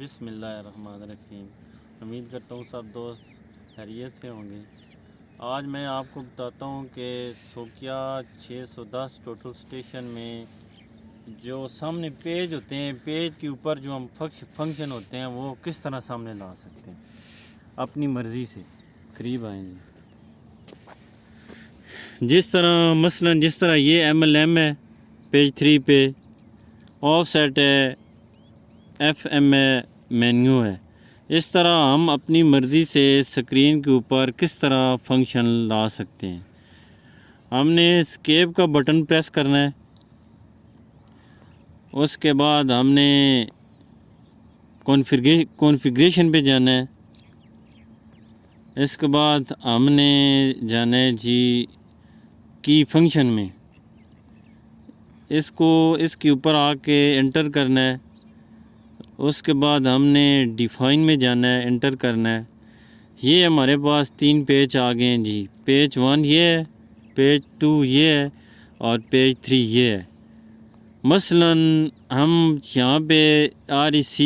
बिस्मिल्लाहिर्रहमानिर्रहीम। उम्मीद करता हूँ सब दोस्त खैरियत से होंगे। आज मैं आपको बताता हूँ कि सोकिया 610 टोटल स्टेशन में जो सामने पेज होते हैं, पेज के ऊपर जो हम फंक्शन होते हैं वो किस तरह सामने ला सकते हैं अपनी मर्ज़ी से। करीब आएंगे जिस तरह ये MLM है, पेज 3 पे ऑफसेट है, FM है, मेन्यू है। इस तरह हम अपनी मर्ज़ी से स्क्रीन के ऊपर किस तरह फंक्शन ला सकते हैं। हमने एस्केप का बटन प्रेस करना है, उसके बाद हमने कॉन्फ़िगरेशन पे जाना है, इसके बाद हमने जाना है जी की फंक्शन में, इसके ऊपर आके एंटर करना है। उसके बाद हमने डिफ़ाइन में जाना है, एंटर करना है। ये हमारे पास 3 पेज आ गए हैं जी। पेज 1 ये है, पेज 2 ये है और पेज 3 ये है। मसलन हम यहाँ पे REC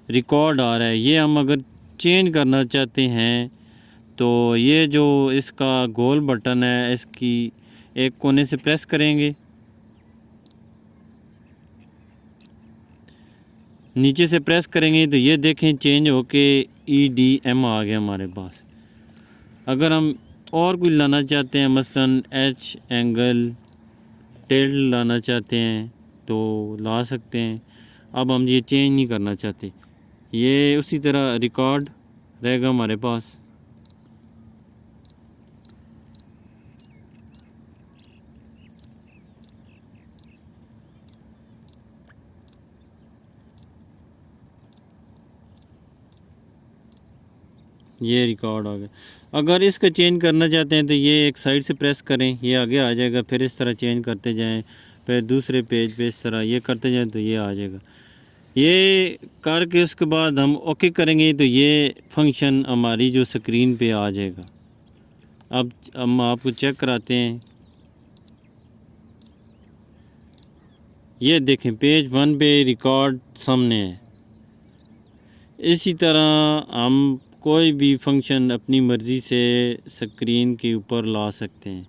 रिकॉर्ड आ रहा है, ये हम अगर चेंज करना चाहते हैं तो ये जो इसका गोल बटन है इसकी एक कोने से प्रेस करेंगे, नीचे से प्रेस करेंगे तो ये देखें चेंज होके EDM आ गया हमारे पास। अगर हम और कुछ लाना चाहते हैं, मसलन H एंगल टिल्ट लाना चाहते हैं तो ला सकते हैं। अब हम ये चेंज नहीं करना चाहते, ये उसी तरह रिकॉर्ड रहेगा हमारे पास। ये रिकॉर्ड आ गया। अगर इसका चेंज करना चाहते हैं तो ये एक साइड से प्रेस करें, ये आगे आ जाएगा। फिर इस तरह चेंज करते जाएं, फिर दूसरे पेज पे इस तरह ये करते जाएं तो ये आ जाएगा। ये करके उसके बाद हम ओके करेंगे तो ये फंक्शन हमारी जो स्क्रीन पे आ जाएगा। अब हम आपको चेक कराते हैं। ये देखें पेज 1 पे रिकॉर्ड सामने है। इसी तरह हम कोई भी फंक्शन अपनी मर्ज़ी से स्क्रीन के ऊपर ला सकते हैं।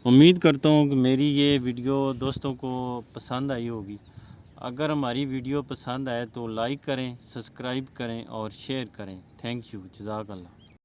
उम्मीद करता हूँ कि मेरी ये वीडियो दोस्तों को पसंद आई होगी। अगर हमारी वीडियो पसंद आए तो लाइक करें, सब्सक्राइब करें और शेयर करें। थैंक यू, जज़ाकल्लाह।